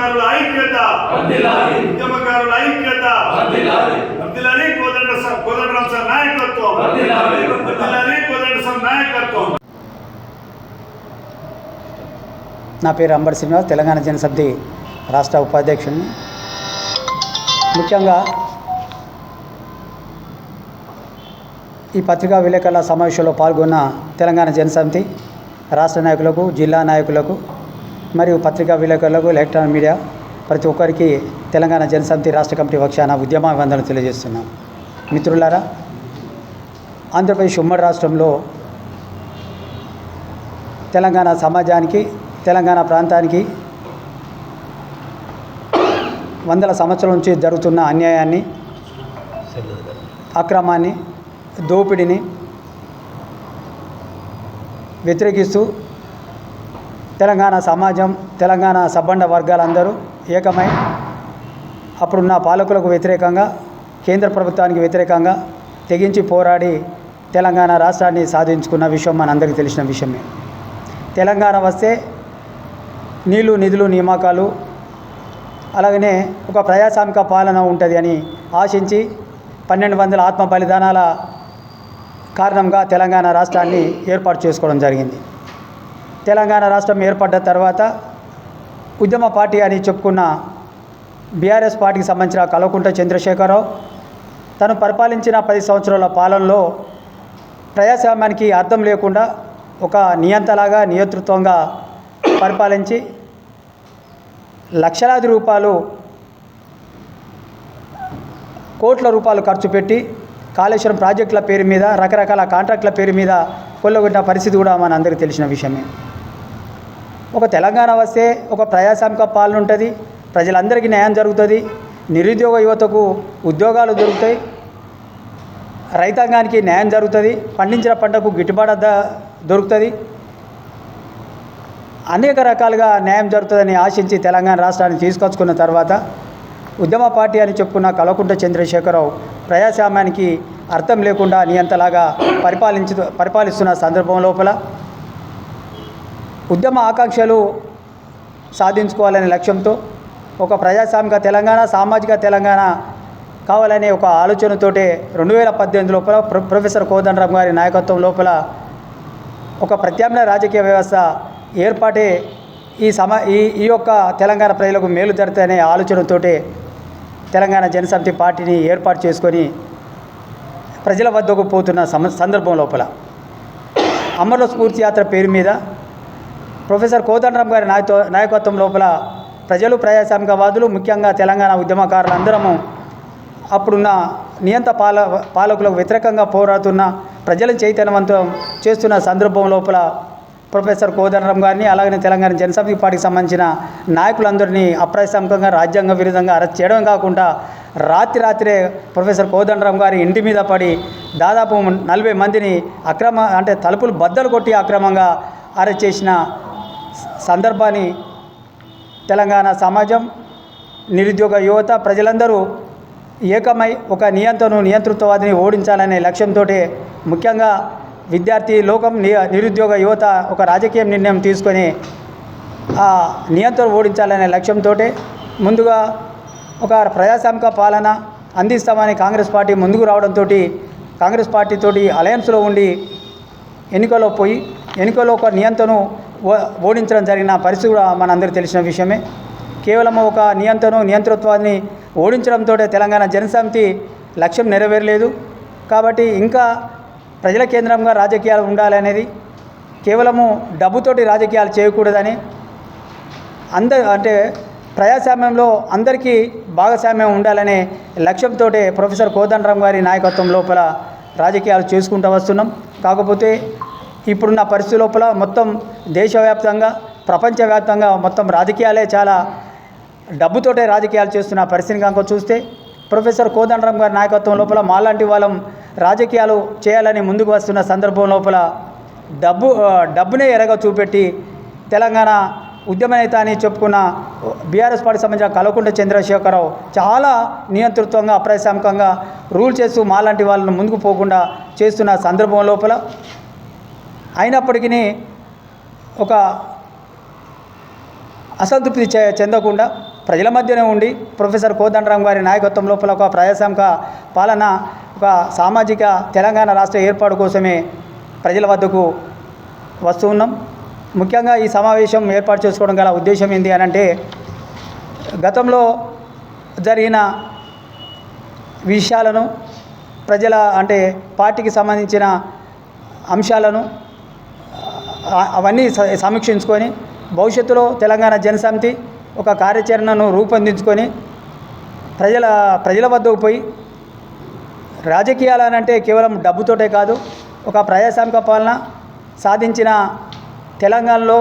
ఉద్యమకారుల ఐక్యత, ఉద్యమకారుల ఐక్యత, వర్ధిల్లాలి కోదండరాం సార్ నాయకత్వం, వర్ధిల్లాలి కోదండరాం సార్ నాయకత్వం. నా పేరు అంబటి శ్రీనివాస్, తెలంగాణ జనసమితి రాష్ట్ర ఉపాధ్యక్షుడిని. ముఖ్యంగా ఈ పత్రికా విలేకరుల సమావేశంలో పాల్గొన్న తెలంగాణ జనసమితి రాష్ట్ర నాయకులకు, జిల్లా నాయకులకు మరియు పత్రికా విలేకరులకు, ఎలక్ట్రానిక్ మీడియా ప్రతి ఒక్కరికి తెలంగాణ జనసమితి రాష్ట్ర కమిటీ పక్షాన ఉద్యమాభివందనలు తెలియజేస్తున్నాం. మిత్రులారా, ఆంధ్రప్రదేశ్ ఉమ్మడి రాష్ట్రంలో తెలంగాణ సమాజానికి, తెలంగాణ ప్రాంతానికి వందల సంవత్సరాల నుంచి జరుగుతున్న అన్యాయాన్ని, అక్రమాన్ని, దోపిడీని వ్యతిరేకిస్తూ తెలంగాణ సమాజం, తెలంగాణ సబ్బండ వర్గాలందరూ ఏకమై అప్పుడున్న పాలకులకు వ్యతిరేకంగా, కేంద్ర ప్రభుత్వానికి వ్యతిరేకంగా తెగించి పోరాడి తెలంగాణ రాష్ట్రాన్ని సాధించుకున్న విషయం మనందరికీ తెలిసిన విషయమే. తెలంగాణ వస్తే నీళ్లు, నిధులు, నియామకాలు, అలాగనే ఒక ప్రజాస్వామిక పాలన ఉంటుంది అని ఆశించి 1200 ఆత్మ బలిదానాల కారణంగా తెలంగాణ రాష్ట్రాన్ని ఏర్పాటు చేసుకోవడం జరిగింది. తెలంగాణ రాష్ట్రం ఏర్పడ్డ తర్వాత ఉద్యమ పార్టీ అని చెప్పుకున్న బీఆర్ఎస్ పార్టీకి సంబంధించిన కల్వకుంట్ల చంద్రశేఖరరావు తను పరిపాలించిన 10 సంవత్సరాల పాలనలో ప్రజాస్వామ్యానికి అర్థం లేకుండా ఒక నియంతలాగా, నియంతృత్వంగా పరిపాలించి లక్షలాది రూపాయలు, కోట్ల రూపాయలు ఖర్చు పెట్టి కాళేశ్వరం ప్రాజెక్టుల పేరు మీద, రకరకాల కాంట్రాక్టుల పేరు మీద కొల్లగొట్టిన పరిస్థితి కూడా మన అందరికీ తెలిసిన విషయమే. ఒక తెలంగాణ వస్తే ఒక ప్రజాస్వామిక పాలన ఉంటుంది, ప్రజలందరికీ న్యాయం జరుగుతుంది, నిరుద్యోగ యువతకు ఉద్యోగాలు దొరుకుతాయి, రైతాంగానికి న్యాయం జరుగుతుంది, పండించిన పంటకు గిట్టుబాటు దొరుకుతుంది, అనేక రకాలుగా న్యాయం జరుగుతుందని ఆశించి తెలంగాణ రాష్ట్రాన్ని తీసుకొచ్చుకున్న తర్వాత ఉద్యమ పార్టీ అని చెప్పుకున్న కల్వకుంట్ల చంద్రశేఖరరావు ప్రజాస్వామ్యానికి అర్థం లేకుండా నియంతలాగా పరిపాలిస్తున్న సందర్భం లోపల ఉద్యమ ఆకాంక్షలు సాధించుకోవాలనే లక్ష్యంతో ఒక ప్రజాస్వామిక తెలంగాణ, సామాజిక తెలంగాణ కావాలనే ఒక ఆలోచనతోటే 2018 లోపల ప్రొఫెసర్ కోదండరాం గారి నాయకత్వం లోపల ఒక ప్రత్యామ్నాయ రాజకీయ వ్యవస్థ ఏర్పాటే ఈ యొక్క తెలంగాణ ప్రజలకు మేలు జరుగుతాయనే ఆలోచనతోటే తెలంగాణ జనసమితి పార్టీని ఏర్పాటు చేసుకొని ప్రజల వద్దకు పోతున్న సందర్భం లోపల అమరుల స్ఫూర్తి యాత్ర పేరు మీద ప్రొఫెసర్ కోదండరాం గారి నాయకత్వం లోపల ప్రజలు, ప్రజాస్వామికవాదులు, ముఖ్యంగా తెలంగాణ ఉద్యమకారులందరము అప్పుడున్న నియంత పాలకులకు వ్యతిరేకంగా పోరాడుతున్న, ప్రజలను చైతన్యవంతం చేస్తున్న సందర్భం లోపల ప్రొఫెసర్ కోదండరాం గారిని, అలాగనే తెలంగాణ జనసమితి పార్టీకి సంబంధించిన నాయకులందరినీ అప్రజాస్వామికంగా, రాజ్యాంగ విరుద్ధంగా అరెస్ట్ చేయడం కాకుండా రాత్రే ప్రొఫెసర్ కోదండరాం గారి ఇంటి మీద పడి దాదాపు 40 మందిని తలుపులు బద్దలు కొట్టి అక్రమంగా అరెస్ట్ చేసిన సందర్భాన్ని తెలంగాణ సమాజం, నిరుద్యోగ యువత, ప్రజలందరూ ఏకమై ఒక నియంతృత్వవాదిని ఓడించాలనే లక్ష్యంతో, ముఖ్యంగా విద్యార్థి లోకం, నిరుద్యోగ యువత ఒక రాజకీయ నిర్ణయం తీసుకొని ఆ నియంత్రణ ఓడించాలనే లక్ష్యంతో ముందుగా ఒక ప్రజాస్వామిక పాలన అందిస్తామని కాంగ్రెస్ పార్టీ ముందుకు రావడంతో కాంగ్రెస్ పార్టీతోటి అలయన్స్లో ఉండి ఎన్నికల్లో ఒక నియంత్రణను ఓడించడం జరిగిన పరిస్థితి కూడా మనందరికీ తెలిసిన విషయమే. కేవలం ఒక నియంతృత్వాన్ని ఓడించడంతో తెలంగాణ జనసమితి లక్ష్యం నెరవేరలేదు. కాబట్టి ఇంకా ప్రజల కేంద్రంగా రాజకీయాలు ఉండాలనేది, కేవలము డబ్బుతోటి రాజకీయాలు చేయకూడదని, ప్రజాస్వామ్యంలో అందరికీ భాగస్వామ్యం ఉండాలనే లక్ష్యంతో ప్రొఫెసర్ కోదండరాం గారి నాయకత్వం లోపల రాజకీయాలు చేసుకుంటూ వస్తున్నాం. కాకపోతే ఇప్పుడున్న పరిస్థితి లోపల మొత్తం దేశవ్యాప్తంగా, ప్రపంచవ్యాప్తంగా మొత్తం రాజకీయాలే చాలా డబ్బుతోటే రాజకీయాలు చేస్తున్న పరిస్థితిని కనుక చూస్తే, ప్రొఫెసర్ కోదండరాం గారి నాయకత్వం లోపల మాలాంటి వాళ్ళం రాజకీయాలు చేయాలని ముందుకు వస్తున్న సందర్భం లోపల డబ్బునే ఎరగా చూపెట్టి తెలంగాణ ఉద్యమ నేత అని చెప్పుకున్న బీఆర్ఎస్ పార్టీకి సంబంధించిన కల్వకుంట్ల చంద్రశేఖరరావు చాలా నియంతృత్వంగా, అప్రజాస్వామికంగా రూల్ చేస్తూ మాలాంటి వాళ్ళను ముందుకు పోకుండా చేస్తున్న సందర్భం లోపల అయినప్పటికీ ఒక అసంతృప్తి చెందకుండా ప్రజల మధ్యనే ఉండి ప్రొఫెసర్ కోదండరాం గారి నాయకత్వం లోపల ఒక ప్రజాస్వామిక పాలన, ఒక సామాజిక తెలంగాణ రాష్ట్ర ఏర్పాటు కోసమే ప్రజల వద్దకు వస్తూ ఉన్నాం. ముఖ్యంగా ఈ సమావేశం ఏర్పాటు చేసుకోవడం గల ఉద్దేశం ఏంటి అని అంటే, గతంలో జరిగిన విషయాలను ప్రజల అంటే పార్టీకి సంబంధించిన అంశాలను అవన్నీ సమీక్షించుకొని భవిష్యత్తులో తెలంగాణ జనసమితి ఒక కార్యాచరణను రూపొందించుకొని ప్రజల వద్దకు పోయి రాజకీయాలు అంటే కేవలం డబ్బుతోటే కాదు, ఒక ప్రజాస్వామిక పాలన సాధించిన తెలంగాణలో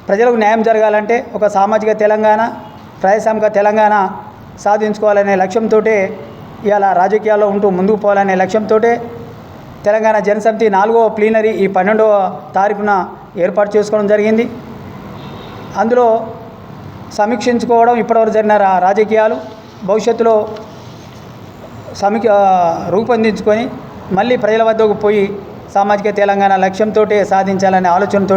ప్రజలకు న్యాయం జరగాలంటే ఒక సామాజిక తెలంగాణ, ప్రజాస్వామిక తెలంగాణ సాధించుకోవాలనే లక్ష్యంతో ఇవాళ రాజకీయాల్లో ఉంటూ ముందుకు పోవాలనే లక్ష్యంతో తెలంగాణ జనసమితి 4వ ప్లీనరీ ఈ 12వ తారీఖున ఏర్పాటు చేసుకోవడం జరిగింది. అందులో సమీక్షించుకోవడం, ఇప్పటివరకు జరిగిన రాజకీయాలు, భవిష్యత్తులో రూపొందించుకొని మళ్ళీ ప్రజల వద్దకు పోయి సామాజిక తెలంగాణ లక్ష్యంతో సాధించాలనే ఆలోచనతో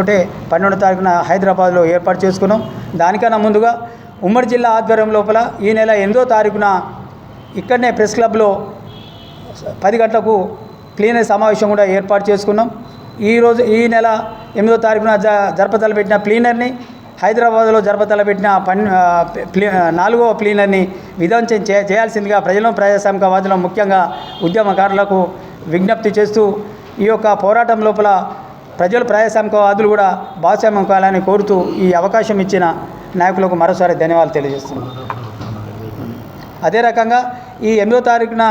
12వ తారీఖున హైదరాబాద్లో ఏర్పాటు చేసుకున్నాం. దానికన్నా ముందుగా ఉమ్మడి జిల్లా ఆధ్వర్యం లోపల ఈ నెల 8వ తారీఖున ఇక్కడనే ప్రెస్ క్లబ్లో 10 గంటలకు ప్లీనరీ సమావేశం కూడా ఏర్పాటు చేసుకున్నాం. ఈ నెల 8వ తారీఖున జరపతలపెట్టిన ప్లీనరీని హైదరాబాద్లో జరపతలపెట్టిన 4వ ప్లీనరీని విధ్వంసం చేయాల్సిందిగా ప్రజాస్వామికవాదులు ముఖ్యంగా ఉద్యమకారులకు విజ్ఞప్తి చేస్తూ ఈ యొక్క పోరాటం లోపల ప్రజాస్వామికవాదులు కూడా భాగస్వామ్యం కావాలని కోరుతూ ఈ అవకాశం ఇచ్చిన నాయకులకు మరోసారి ధన్యవాదాలు తెలియజేస్తున్నాను. అదే రకంగా ఈ 8వ తారీఖున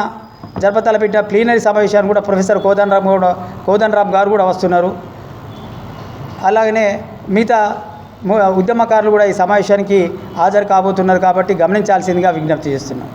జరపతలపెట్టిన ప్లీనరీ సమావేశాన్ని కూడా ప్రొఫెసర్ కోదండరాం గారు కూడా వస్తున్నారు. అలాగనే మిగతా ఉద్యమకారులు కూడా ఈ సమావేశానికి హాజరు కాబోతున్నారు కాబట్టి గమనించాల్సిందిగా విజ్ఞప్తి చేస్తున్నాం.